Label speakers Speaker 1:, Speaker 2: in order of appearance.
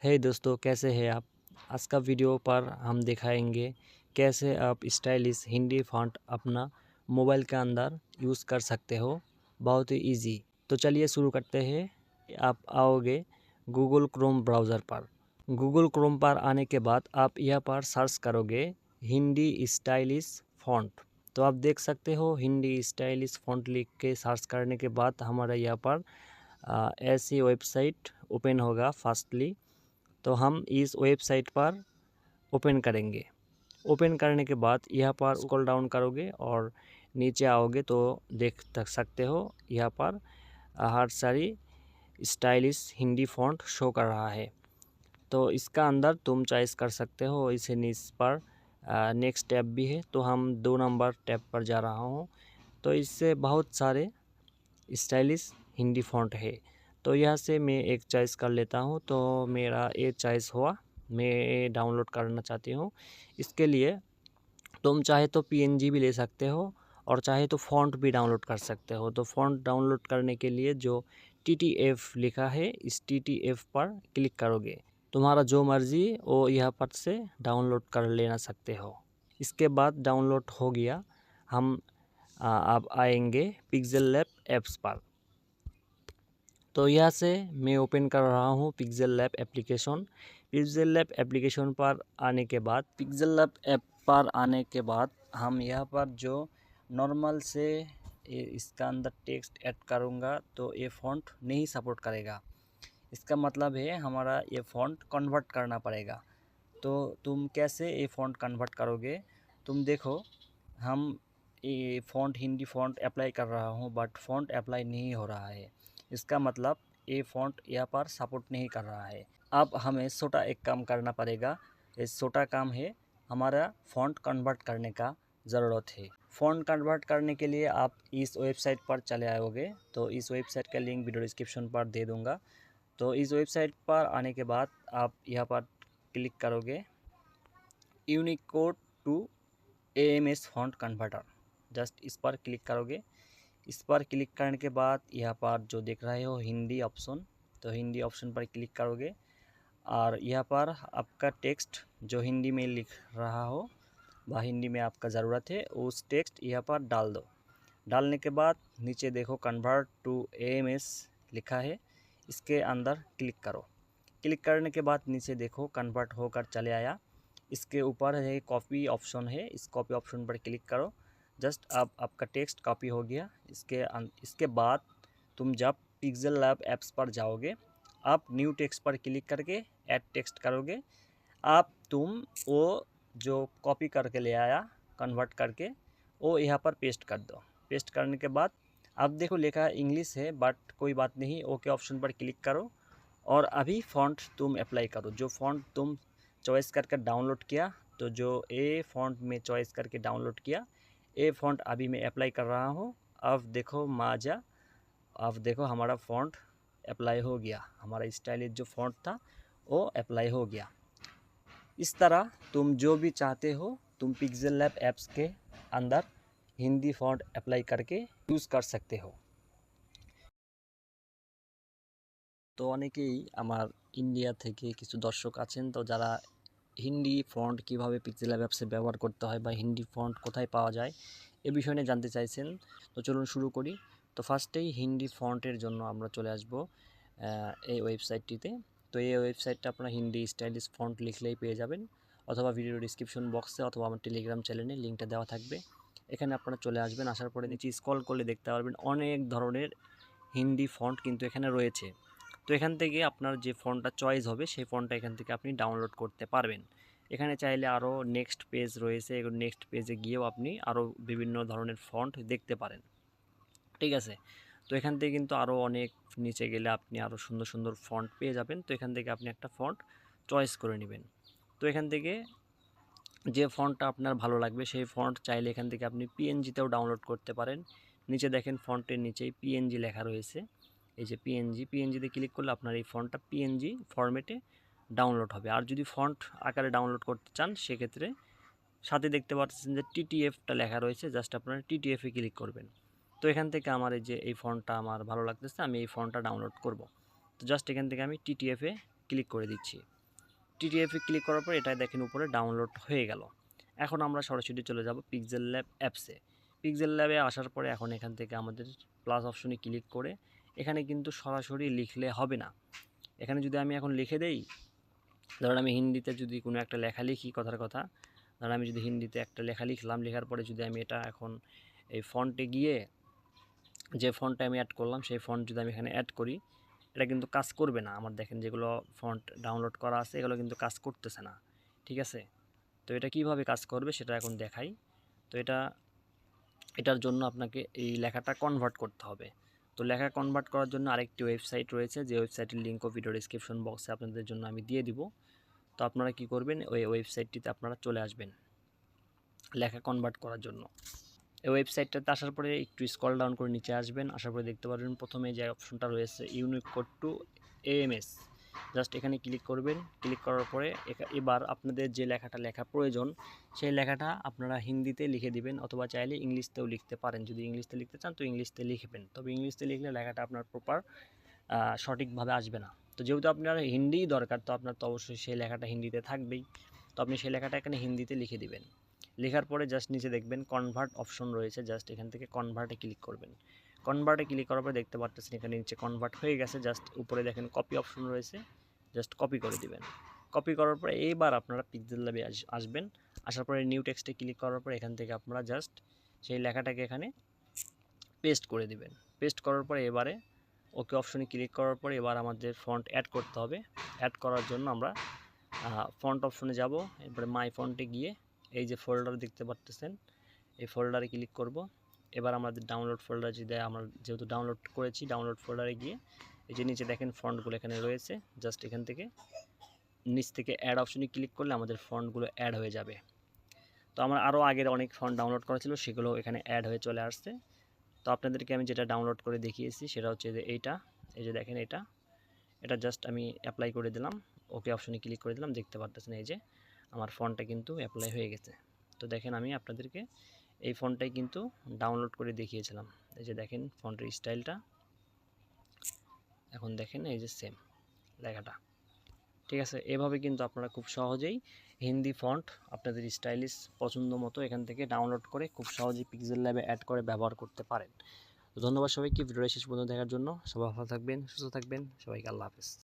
Speaker 1: हे दोस्तों, कैसे हैं आप। आज का वीडियो पर हम दिखाएंगे कैसे आप स्टाइलिश हिंदी फ़ॉन्ट अपना मोबाइल के अंदर यूज़ कर सकते हो, बहुत ही इजी। तो चलिए शुरू करते हैं। आप आओगे गूगल क्रोम ब्राउज़र पर। गूगल क्रोम पर आने के बाद आप यहाँ पर सर्च करोगे हिंदी स्टाइलिश फ़ॉन्ट। तो आप देख सकते हो हिंदी स्टाइलिश फ़ॉन्ट लिख के सर्च करने के बाद हमारा यहाँ पर ऐसी वेबसाइट ओपन होगा फर्स्टली। तो हम इस वेबसाइट पर ओपन करेंगे। ओपन करने के बाद यहाँ पर स्क्रॉल डाउन करोगे और नीचे आओगे तो देख सकते हो यहाँ पर हर सारी स्टाइलिश हिंदी फ़ॉन्ट शो कर रहा है। तो इसका अंदर तुम चॉइस कर सकते हो। इसे नीचे पर नेक्स्ट टैब भी है, तो हम 2 नंबर टैब पर जा रहा हूँ। तो इससे बहुत सारे स्टाइलिश हिंदी फ़ॉन्ट है। तो यहाँ से मैं एक चॉइस कर लेता हूँ। तो मेरा ये चॉइस हुआ, मैं डाउनलोड करना चाहती हूँ। इसके लिए तुम चाहे तो पीएनजी भी ले सकते हो और चाहे तो फ़ॉन्ट भी डाउनलोड कर सकते हो। तो फ़ॉन्ट डाउनलोड करने के लिए जो टीटीएफ लिखा है, इस टीटीएफ पर क्लिक करोगे। तुम्हारा जो मर्ज़ी वो यहाँ पर से डाउनलोड कर लेना सकते हो। इसके बाद डाउनलोड हो गया, हम अब आएंगे पिक्सेल लैब ऐप्स पर। तो यहाँ से मैं ओपन कर रहा हूँ pixel lab application. Pixel lab application पर आने के बाद पिक्सेल लैब ऐप पर आने के बाद हम यहाँ पर जो नॉर्मल से इसका अंदर टेक्स्ट ऐड करूँगा तो ये फ़ॉन्ट नहीं सपोर्ट करेगा। इसका मतलब है हमारा ये फ़ॉन्ट कन्वर्ट करना पड़ेगा। तो तुम कैसे ये फ़ॉन्ट कन्वर्ट करोगे, तुम देखो। हम ये फ़ॉन्ट हिंदी फ़ॉन्ट अप्लाई कर रहा हूँ बट फ़ॉन्ट अप्लाई नहीं हो रहा है। इसका मतलब ये फ़ॉन्ट यहाँ पर सपोर्ट नहीं कर रहा है। अब हमें छोटा एक काम करना पड़ेगा। ये छोटा काम है, हमारा फ़ॉन्ट कन्वर्ट करने का ज़रूरत है। फ़ॉन्ट कन्वर्ट करने के लिए आप इस वेबसाइट पर चले आओगे। तो इस वेबसाइट का लिंक वीडियो डिस्क्रिप्शन पर दे दूँगा। तो इस वेबसाइट पर आने के बाद आप यहाँ पर क्लिक करोगे unicode to AMS font converter. Just इस पर क्लिक करोगे। इस पर क्लिक करने के बाद यहाँ पर जो देख रहे हो हिंदी ऑप्शन, तो हिंदी ऑप्शन पर क्लिक करोगे और यहाँ पर आपका टेक्स्ट जो हिंदी में लिख रहा हो वह हिंदी में आपका ज़रूरत है, उस टेक्स्ट यहाँ पर डाल दो। डालने के बाद नीचे देखो कन्वर्ट टू AMS लिखा है, इसके अंदर क्लिक करो। क्लिक करने के बाद नीचे देखो कन्वर्ट होकर चले आया। इसके ऊपर है कॉपी ऑप्शन है, इस कॉपी ऑप्शन पर क्लिक करो। जस्ट अब आपका टेक्स्ट कॉपी हो गया। इसके बाद तुम जब पिक्सेल लैब ऐप्स पर जाओगे, आप न्यू टेक्स्ट पर क्लिक करके ऐड टेक्स्ट करोगे। आप तुम वो जो कॉपी करके ले आया कन्वर्ट करके वो यहाँ पर पेस्ट कर दो। पेस्ट करने के बाद अब देखो लिखा इंग्लिश है बट कोई बात नहीं, ओके ऑप्शन पर क्लिक करो और अभी फ़ॉन्ट तुम अप्लाई करो। जो फ़ॉन्ट तुम चॉइस करके डाउनलोड किया, तो जो ए फ़ॉन्ट में चॉइस करके डाउनलोड किया, ए फ़ॉन्ट अभी मैं अप्लाई कर रहा हूँ। अब देखो माजा, अब देखो हमारा फ़ॉन्ट अप्लाई हो गया। हमारा स्टाइलिश जो फ़ॉन्ट था वो अप्लाई हो गया। इस तरह तुम जो भी चाहते हो तुम पिक्सेल लैब ऐप्स के अंदर हिंदी फ़ॉन्ट अप्लाई करके यूज़ कर सकते हो। তো অনেকেই আমার ইন্ডিয়া থেকে কিছু দর্শক আছেন, তো যারা হিন্দি ফন্ট কিভাবে পিক্সেল ল্যাব অ্যাপসে ব্যবহার করতে হয় বা হিন্দি ফন্ট কোথায় পাওয়া যায় এ বিষয় নিয়ে জানতে চাইছেন। তো চলুন শুরু করি। তো ফার্স্টেই হিন্দি ফন্টের জন্য আমরা চলে আসব এই ওয়েবসাইটটিতে। তো এই ওয়েবসাইটটা আপনারা হিন্দি স্টাইলিশ ফন্ট লিখলেই পেয়ে যাবেন, অথবা ভিডিও ডিসক্রিপশন বক্সে অথবা আমার টেলিগ্রাম চ্যানেলে লিঙ্কটা দেওয়া থাকবে। এখানে আপনারা চলে আসবেন, আসার পরে নিচে স্ক্রল করলে দেখতে পারবেন অনেক ধরনের হিন্দি ফন্ট কিন্তু এখানে রয়েছে। তো এখান থেকে আপনার যে ফন্টটা চয়েস হবে সেই ফন্টটা এখান থেকে আপনি ডাউনলোড করতে পারবেন। এখানে চাইলে আরও নেক্সট পেজ রয়েছে, নেক্সট পেজে গিয়েও আপনি আরও বিভিন্ন ধরনের ফন্ট দেখতে পারেন। ঠিক আছে, তো এখান থেকে কিন্তু আরও অনেক নিচে গেলে আপনি আরও সুন্দর সুন্দর ফন্ট পেয়ে যাবেন। তো এখান থেকে আপনি একটা ফন্ট চয়েস করে নেবেন। তো এখান থেকে যে ফন্টটা আপনার ভালো লাগবে সেই ফন্ট চাইলে এখান থেকে আপনি পিএনজিতেও ডাউনলোড করতে পারেন। নিচে দেখেন ফন্টের নিচেই পিএনজি লেখা রয়েছে, এই যে পিএনজিতে ক্লিক করলে আপনার এই ফন্টটা পিএনজি ফরম্যাটে ডাউনলোড হবে। আর যদি ফন্ট আকারে ডাউনলোড করতে চান সেক্ষেত্রে সাথে দেখতে পাচ্ছেন যে টিটিএফটা লেখা রয়েছে, জাস্ট আপনারা টিটিএফে ক্লিক করবেন। তো এখান থেকে আমার এই যে এই ফন্টটা আমার ভালো লাগতেছে, আমি এই ফন্টটা ডাউনলোড করব। তো জাস্ট এখান থেকে আমি টিটিএফে ক্লিক করে দিচ্ছি। টিটিএফে ক্লিক করার পর এটা দেখেন উপরে ডাউনলোড হয়ে গেল। এখন আমরা সরাসরি চলে যাব পিক্সেল ল্যাব অ্যাপসে। পিক্সেল ল্যাবে আসার পরে এখন এখান থেকে আমাদের প্লাস অপশনে ক্লিক করে এখানে কিন্তু সরাসরি লিখলে হবে না। এখানে যদি আমি এখন লিখে দেই, ধরেন আমি হিন্দিতে যদি কোনো একটা লেখা লিখি, কথার কথা ধরেন আমি যদি হিন্দিতে একটা লেখা লিখলাম, লেখার পরে যদি আমি এটা এখন এই ফন্টে গিয়ে যে ফন্টটা আমি অ্যাড করলাম সেই ফন্ট যদি আমি এখানে অ্যাড করি, এটা কিন্তু কাজ করবে না। আমার দেখেন যেগুলো ফন্ট ডাউনলোড করা আছে এগুলো কিন্তু কাজ করতেছে না, ঠিক আছে। তো এটা কিভাবে কাজ করবে সেটা এখন দেখাই। তো এটার জন্য আপনাকে এই লেখাটা কনভার্ট করতে হবে। তো লেখা কনভার্ট করার জন্য আরেকটি ওয়েবসাইট রয়েছে, যে ওয়েবসাইটের লিঙ্কও ভিডিও ডিসক্রিপশন বক্সে আপনাদের জন্য আমি দিয়ে দিব। তো আপনারা কি করবেন, ওই ওয়েবসাইটটিতে আপনারা চলে আসবেন লেখা কনভার্ট করার জন্য। এই ওয়েবসাইটটাতে আসার পরে একটু স্ক্রল ডাউন করে নিচে আসবেন, আসার পরে দেখতে পারবেন প্রথমে যে অপশনটা রয়েছে unicode to AMS, just এখানে ক্লিক করবেন। ক্লিক করার পরে এবার আপনাদের যে লেখাটা লেখা প্রয়োজন সেই লেখাটা আপনারা হিন্দিতে লিখে দিবেন, অথবা চাইলে ইংলিশতেও লিখতে পারেন। যদি ইংলিশতে লিখতে চান তো ইংলিশতে লিখবেন, তবে ইংলিশতে লিখলে লেখাটা আপনার প্রপার সঠিকভাবে আসবে না। তো যেহেতু আপনার হিন্দিই দরকার, তো আপনার তো অবশ্যই সেই লেখাটা হিন্দিতে থাকবেই। তো আপনি সেই লেখাটা এখানে হিন্দিতে লিখে দিবেন। লেখার পরে জাস্ট নিচে দেখবেন কনভার্ট অপশন রয়েছে, জাস্ট এখান থেকে কনভার্টে ক্লিক করবেন। কনভার্টে ক্লিক করার পরে দেখতে পাচ্ছেন এখানে নিচে কনভার্ট হয়ে গেছে। জাস্ট উপরে দেখেন কপি অপশন রয়েছে, জাস্ট কপি করে দিবেন। কপি করার পরে এবার আপনারা পিক্সেল ল্যাবে আসবেন। আসার পরে নিউ টেক্সটে ক্লিক করার পরে এখান থেকে আপনারা জাস্ট সেই লেখাটাকে এখানে পেস্ট করে দিবেন। পেস্ট করার পরে এবারে ওকে অপশনে ক্লিক করার পরে এবার আমাদের ফন্ট অ্যাড করতে হবে। অ্যাড করার জন্য আমরা ফন্ট অপশনে যাব, এরপরে মাই ফন্টে গিয়ে এই যে ফোল্ডার দেখতে পাচ্ছেন এই ফোল্ডারে ক্লিক করব। এবার আমাদের ডাউনলোড ফোল্ডার আমরা যেহেতু ডাউনলোড করেছি, ডাউনলোড ফোল্ডারে গিয়ে এই যে নিচে দেখেন ফন্টগুলো এখানে রয়েছে, জাস্ট এখান থেকে নিচ থেকে অ্যাড অপশনে ক্লিক করলে আমাদের ফন্টগুলো অ্যাড হয়ে যাবে। তো আমার আরও আগের অনেক ফন্ট ডাউনলোড করা ছিল, সেগুলো এখানে অ্যাড হয়ে চলে আসছে। তো আপনাদেরকে আমি যেটা ডাউনলোড করে দেখিয়েছি সেটা হচ্ছে যে এইটা, এই যে দেখেন এটা জাস্ট আমি অ্যাপ্লাই করে দিলাম, ওকে অপশনে ক্লিক করে দিলাম। দেখতে পাচ্ছেন এই যে আমার ফন্টটা কিন্তু অ্যাপ্লাই হয়ে গেছে। তো দেখেন আমি আপনাদেরকে এই ফন্টটাই কিন্তু ডাউনলোড করে দেখিয়েছিলাম। এই যে দেখেন ফন্টের স্টাইলটা, এখন দেখেন এই যে সেম লেখাটা, ঠিক আছে। এভাবে কিন্তু আপনারা খুব সহজেই হিন্দি ফন্ট আপনাদের স্টাইলিশ পছন্দ মতো এখান থেকে ডাউনলোড করে খুব সহজেই পিক্সেল ল্যাবে অ্যাড করে ব্যবহার করতে পারেন। তো ধন্যবাদ সবাইকে ভিডিওটা শেষ পর্যন্ত দেখার জন্য। সবাই ভালো থাকবেন, সুস্থ থাকবেন, সবাইকে আল্লাহ হাফেজ।